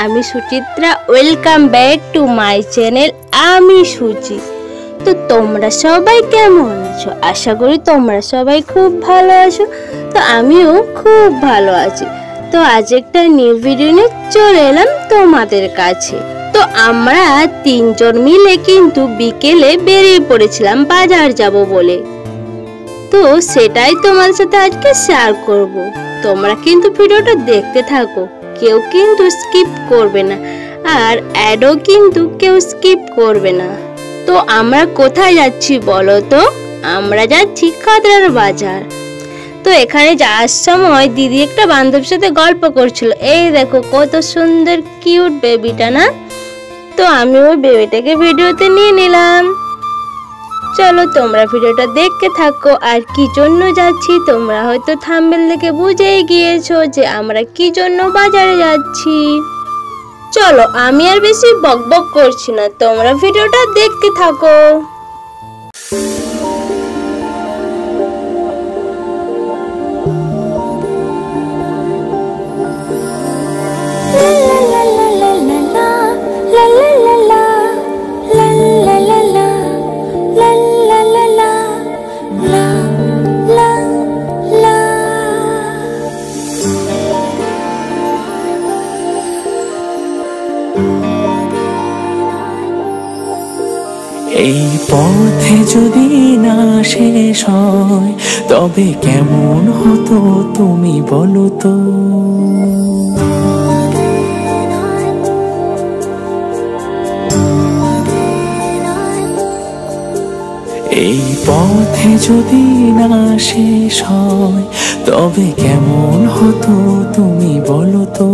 আমি Suchitra, welcome back to my channel আমি সুচি। তো তোমরা সবাই কেমন আছো? আশা করি তোমরা সবাই খুব ভালো আছো। তো আমিও খুব ভালো আছি। তো আজ একটা নিউ ভিডিও নিয়ে চলে এলাম তোমাদের কাছে। তো আমরা তিনজন মিলে কিন্তু বিকেলে বেরিয়ে পড়েছিলাম বাজার যাব বলে। তো সেটাই তোমাদের সাথে আজকে শেয়ার করব। তোমরা কিন্তু ভিডিওটা দেখতে থাকো, কেউ কিন্তু স্কিপ করবে না, আর অ্যাডও কিন্তু কেউ স্কিপ করবে না। তো আমরা কোথায় যাচ্ছি বলো তো? আমরা যাচ্ছি খাদড়ার বাজার। তো এখানে যাওয়ার সময় দিদি একটা বান্ধবীর সাথে গল্প করছিল। এই দেখো কত সুন্দর কিউট বেবিটা না? তো আমি ওই বেবিটাকে ভিডিওতে নিয়ে নিলাম। চলো তোমরা ভিডিওটা দেখতে থাকো। আর কি জন্য যাচ্ছি তোমরা হয়তো থাম্বনেল দেখে বুঝেই গিয়েছো যে আমরা কি জন্য বাজারে যাচ্ছি। চলো আমি আর বেশি বকবক করছি না, তোমরা ভিডিওটা দেখতে থাকো। এই পথে যদি না শেষ হয় তবে কেমন হতো তুমি বলো তো? এই পথে যদি না শেষ হয় তবে কেমন হতো তুমি বলো তো?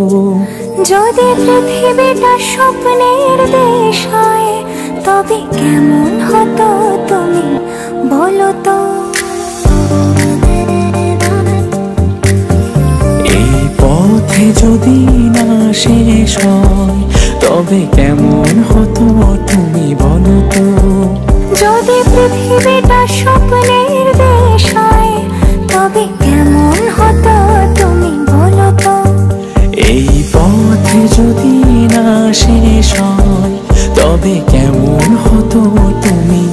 যদি পৃথিবীটা স্বপ্নের দেশ হয় তবে কেমন হতো তুমি বলো তো? এই পথে যদি না শেষ হয় তবে কেমন হতো তুমি বলো তো? যদি পৃথিবীটা স্বপ্নের দেশ হয় তবে কেমন হতো তুমি বলো তো? এই পথে যদি না শেষ হয় তবে কেমন হতো তুমি?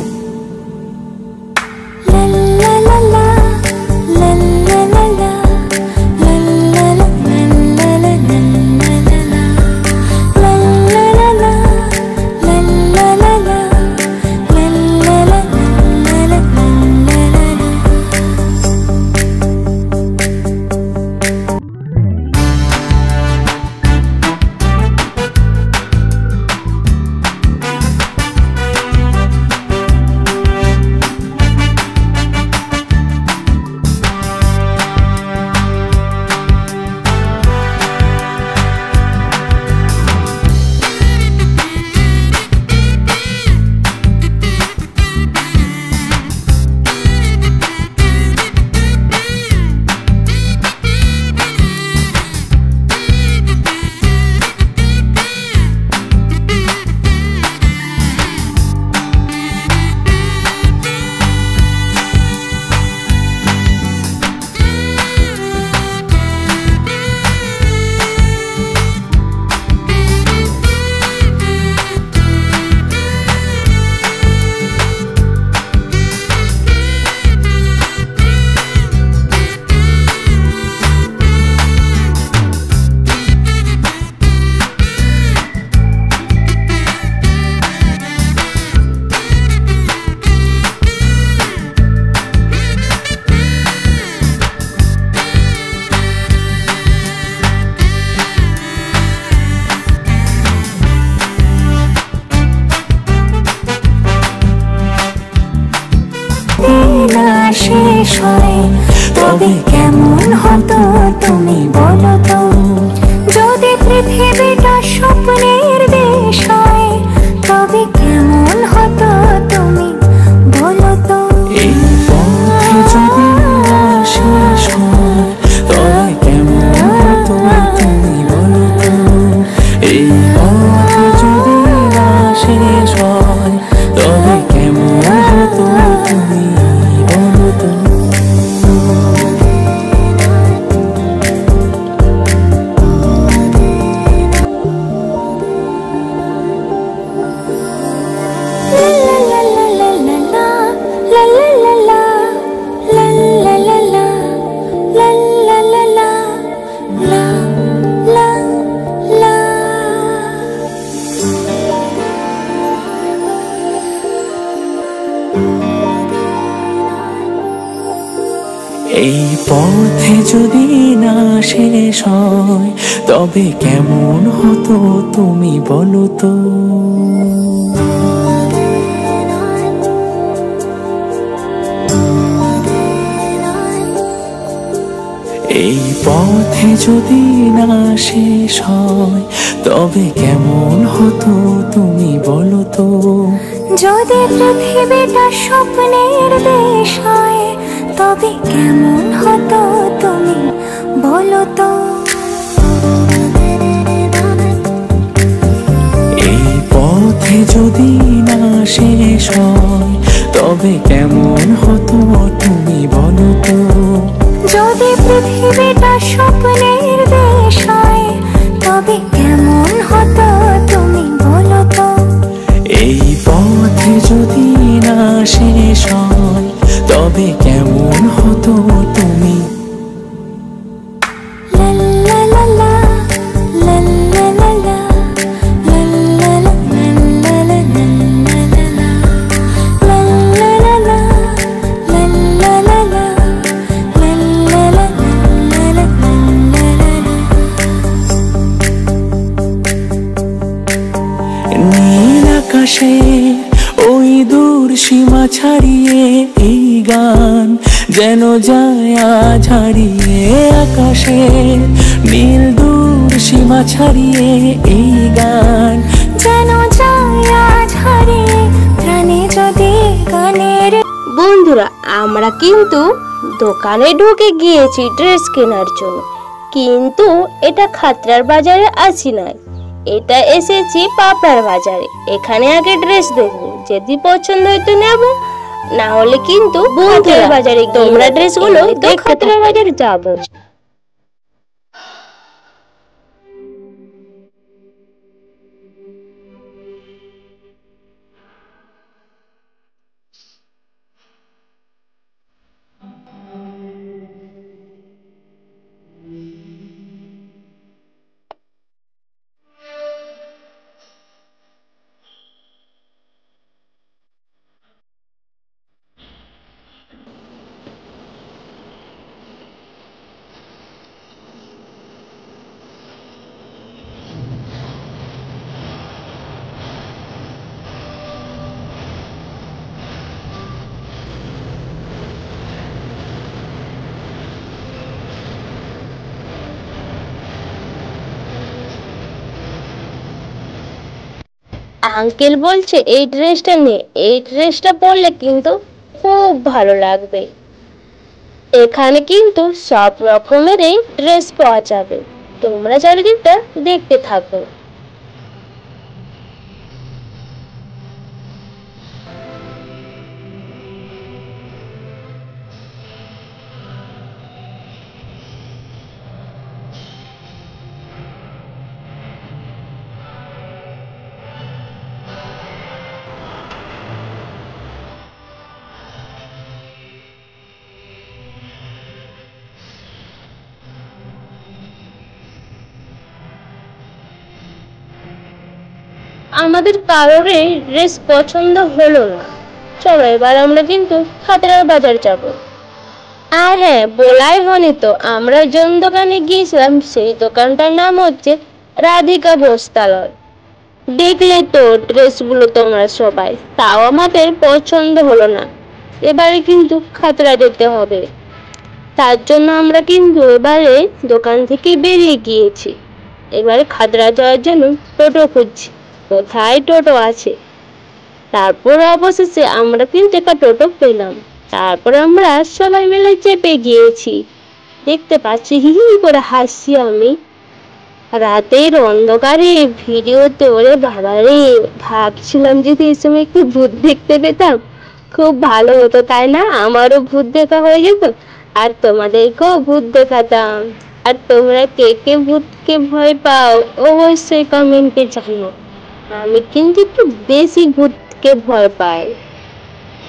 শেষ হয় তবে কেমন হতো তুমি বলো তো? যদি পৃথিবীটা স্বপ্নের দেশ হয় তবে কেমন এই পথে যদি না শেষ হয় তবে কেমন হতো তুমি বলো তো। এই পথে যদি না শেষ হয় তবে কেমন হতো তুমি বলো তো। যদি পৃথিবীটা স্বপ্নের দেশ হয় তবে কেমন হতো তুমি বলো তো। এই পথে যদি না শেষ হয় তবে কেমন হতো তুমি বলো তো। যদি পৃথিবীটা স্বপ্নের দেশ হয় তবে কেমন হতো তুমি বলো তো। এই পথে যদি না শেষ হয় তবে কেমন হতো তুমি। লা লা লা লা, লা লা লা লা, লা লা লা লা, লা লা লা লা, লা লা লা লা, লা লা লা লা, লা লা লা লা, লা লা। নীল আকাশে ওই দূর সীমা ছাড়িয়ে এই গান যেন যায় আজ হারিয়ে। আকাশে নীল দূর সীমা ছাড়িয়ে এই গান যেন যায় আজ হারিয়ে প্রাণে যদি গানের। বন্ধুরা, আমরা কিন্তু দোকানে ঢুকে গিয়েছি ড্রেস কেনার জন্য, কিন্তু এটা খাতড়ার বাজারে আসি নাই, এটা এসেছি পাপড়ার বাজারে। এখানে আগে ড্রেস দেখবো, যদি পছন্দ হয় তো নেব, না হলে কিন্তু খাতড়ার বাজারে তোমরা ড্রেসগুলো খাতড়ার বাজারে যাবো। আঙ্কেল বলছে এই ড্রেসটা নে, এই ড্রেসটা পরলে কিন্তু খুব ভালো লাগবে। এখানে কিন্তু সব রকমেরই ড্রেস পাওয়া যাবে, তোমরা চারিদিকটা দেখতে থাকো। আমাদের কারোরই ড্রেস পছন্দ হলো না, চলো এবার আমরা কিন্তু খাতড়ার বাজার যাব। আর হ্যাঁ, বলাই হয়নি তো, আমরা কোন দোকানে গিয়েছিলাম সেই দোকানটার নাম হচ্ছে রাধিকা বস্ত্রালয়। দেখলে তো ড্রেসগুলো তোমরা সবাই, তাও আমাদের পছন্দ হলো না। এবারে কিন্তু খাতড়া যেতে হবে, তার জন্য আমরা কিন্তু এবারে দোকান থেকে বেরিয়ে গিয়েছি। এবারে খাতড়া যাওয়ার জন্য টোটো খুঁজছি, কোথায় টোটো আছে। তারপর অবশেষে আমরা কিন্তু একটা টোটো পেলাম, তারপর আমরা সবাই মিলে চেপে গিয়েছি। দেখতে পাচ্ছি হি হি করে হাসছি আমি। রাতের অন্ধকারে ভিডিওতে, ওরে বাবা রে, ভাবছিলাম যদি এই সময় একটু ভূত দেখতে পেতাম খুব ভালো হতো, তাই না? আমারও ভূত দেখা হয়ে যেত আর তোমাদেরকেও ভূত দেখাতাম। আর তোমরা কে কে ভূতকে ভয় পাও অবশ্যই কমেন্টে জানিও। আমি কিন্তু একটু বেশি ভূতকে ভয় পাই।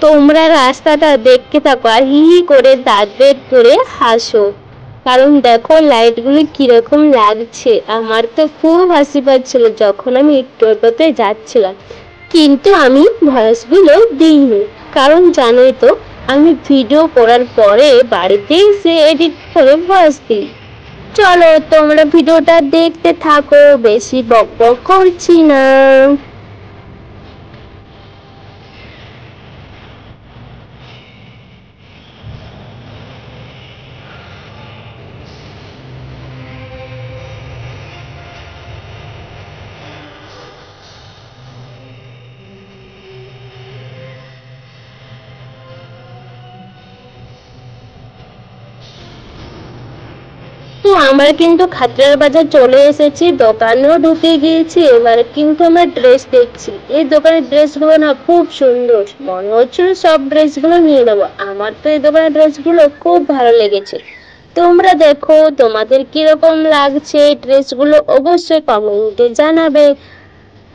তোমরা রাস্তাটা দেখতে থাকো আর হি হি করে দাঁত বের করে হাসো, কারণ দেখো লাইটগুলো কিরকম লাগছে। আমার তো খুব হাসি পাচ্ছিল যখন আমি টোটোতে যাচ্ছিলাম, কিন্তু আমি ভয়েসগুলো দিইনি, কারণ জানোই তো আমি ভিডিও করার পরে বাড়িতে এসে এডিট করে ভয়েস দিই। চলো তোমরা ভিডিওটা দেখতে থাকো, বেশি বক বক করছি না। তো আমরা কিন্তু খাতড়ার বাজার চলে এসেছি, দোকানেও ঢুকে গিয়েছি। এবার কিন্তু আমরা ড্রেস দেখছি। এই দোকানের ড্রেসগুলো না খুব সুন্দর, মনে হচ্ছিল সব ড্রেসগুলো নিয়ে নেবো। আমার তো এই দোকানের ড্রেসগুলো খুব ভালো লেগেছে। তোমরা দেখো তোমাদের কিরকম লাগছে ড্রেসগুলো, অবশ্যই কমেন্টে জানাবে।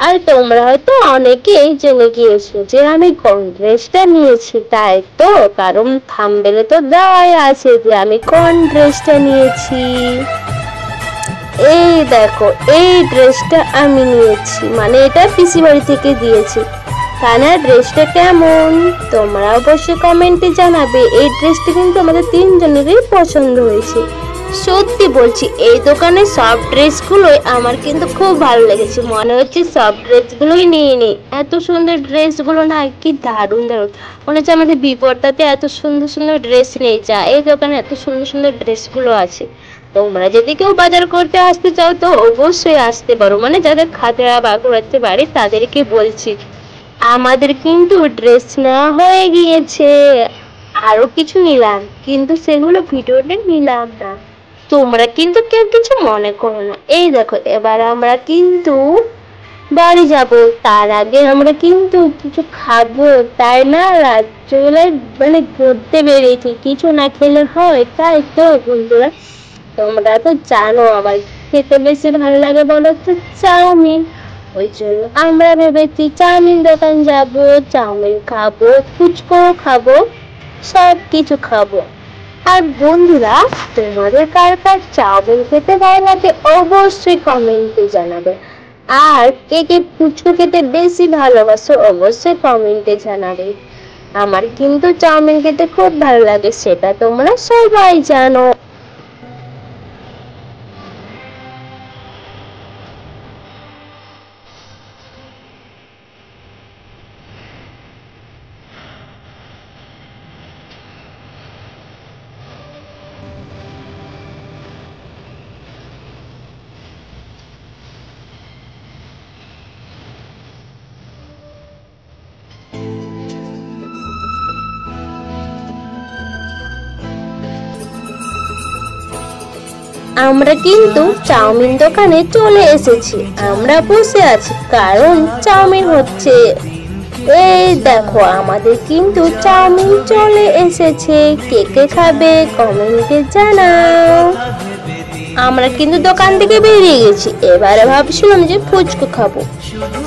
আর তোমরা হয়তো অনেকেই জেনে গিয়েছো যে আমি কোন ড্রেসটা নিয়েছি, তাই তো? কারণ থাম্বনেলে তো দেওয়াই আছে যে আমি কোন ড্রেসটা নিয়েছি। এই দেখো, এই ড্রেসটা আমি নিয়েছি, মানে এটা পিসি বাড়ি থেকে দিয়েছি। কানা ড্রেসটা কেমন তোমরা অবশ্যই কমেন্টে জানাবে। এই ড্রেসটা কিন্তু আমাদের তিনজনেরই পছন্দ হয়েছে। সত্যি বলছি, এই দোকানের সব ড্রেসগুলোই আমার কিন্তু খুব ভালো লেগেছে। মনে হচ্ছে সব ড্রেসগুলোই নিয়ে নিই। এত সুন্দর ড্রেসগুলো না, কি দারুণ দারুণ। মনে হচ্ছে আমাদের বিপরটাতে এত সুন্দর সুন্দর ড্রেস নেই, যা এই দোকানে এত সুন্দর সুন্দর ড্রেসগুলো আছে। তোমরা যদি কেউ বাজার করতে আসতে চাও তো অবশ্যই আসতে পারো, মানে যাদের খাতড়া বাগুড়াতে বাড়ি তাদেরকে বলছি। আমাদের কিন্তু ড্রেস নেওয়া হয়ে গিয়েছে, আরো কিছু নিলাম, কিন্তু সেগুলো ভিডিওতে নিলাম না। তোমরা কিন্তু কেউ কিছু মনে করো না। এই দেখো, এবার আমরা কিন্তু বাড়ি যাব। তার আগে আমরা কিন্তু কিছু খাবো, তাই না? রাত্রিবেলায় মানে ঘুরতে বেরিয়েছি, কিছু না খেলে হয়? তাই তো বন্ধুরা, তোমরা তো জানো আবার খেতে বেশি ভালো লাগে বলো তো চাউমিন। ওই জন্য আমরা ভেবেছি চাউমিন দোকান যাব, চাউমিন খাবো, ফুচকাও খাবো, সব কিছু খাবো। আর বন্ধুরা, তোমাদের কার কার চাউমিন খেতে ভালো লাগে অবশ্যই কমেন্টে জানাবে। আর কে কে ফুচকা খেতে বেশি ভালোবাসো অবশ্যই কমেন্টে জানাবে। আমার কিন্তু চাউমিন খেতে খুব ভালো লাগে, সেটা তোমরা সবাই জানো। আমরা কিন্তু চাউমিন দোকানে চলে এসেছি। আমরা বসে আছি কারণ চাউমিন হচ্ছে। এই দেখো, আমাদের কিন্তু চাউমিন চলে এসেছে। কে কে খাবে কমেন্টে জানাও। আমরা কিন্তু দোকান থেকে বেরিয়ে গেছি। এবারে ভাবছিলাম যে ফুচকা খাবো,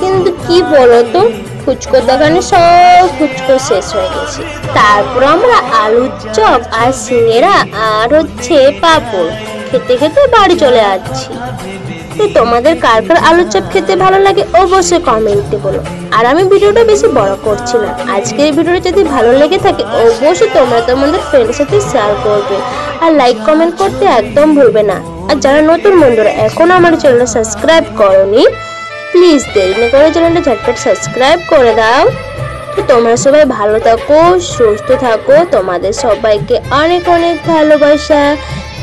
কিন্তু কি বলতো, ফুচকোর দোকানে সব ফুচকো শেষ হয়ে গেছে। তারপর আমরা আলুর চপ আর সিঙ্গারা আর হচ্ছে পাঁপড় খেতে খেতে বাড়ি চলে যাচ্ছি। তো তোমাদের কার কার আলুর চপ খেতে ভালো লাগে অবশ্যই কমেন্টে বলো। আর আমি ভিডিওটা বেশি বড় করছি না। আজকের ভিডিওটা যদি ভালো লেগে থাকে অবশ্যই তোমরা তোমাদের ফ্রেন্ডের সাথে শেয়ার করবে, আর লাইক কমেন্ট করতে একদম ভুলবে না। আর যারা নতুন বন্ধুরা এখনো আমার চ্যানেলটা সাবস্ক্রাইব করোনি, প্লিজ দেরি না করে চ্যানেলটা ঝটপট সাবস্ক্রাইব করে দাও। তো তোমরা সবাই ভালো থাকো, সুস্থ থাকো। তোমাদের সবাইকে অনেক অনেক ভালোবাসা।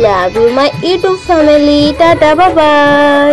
Love you my YouTube family. Tata, bye by.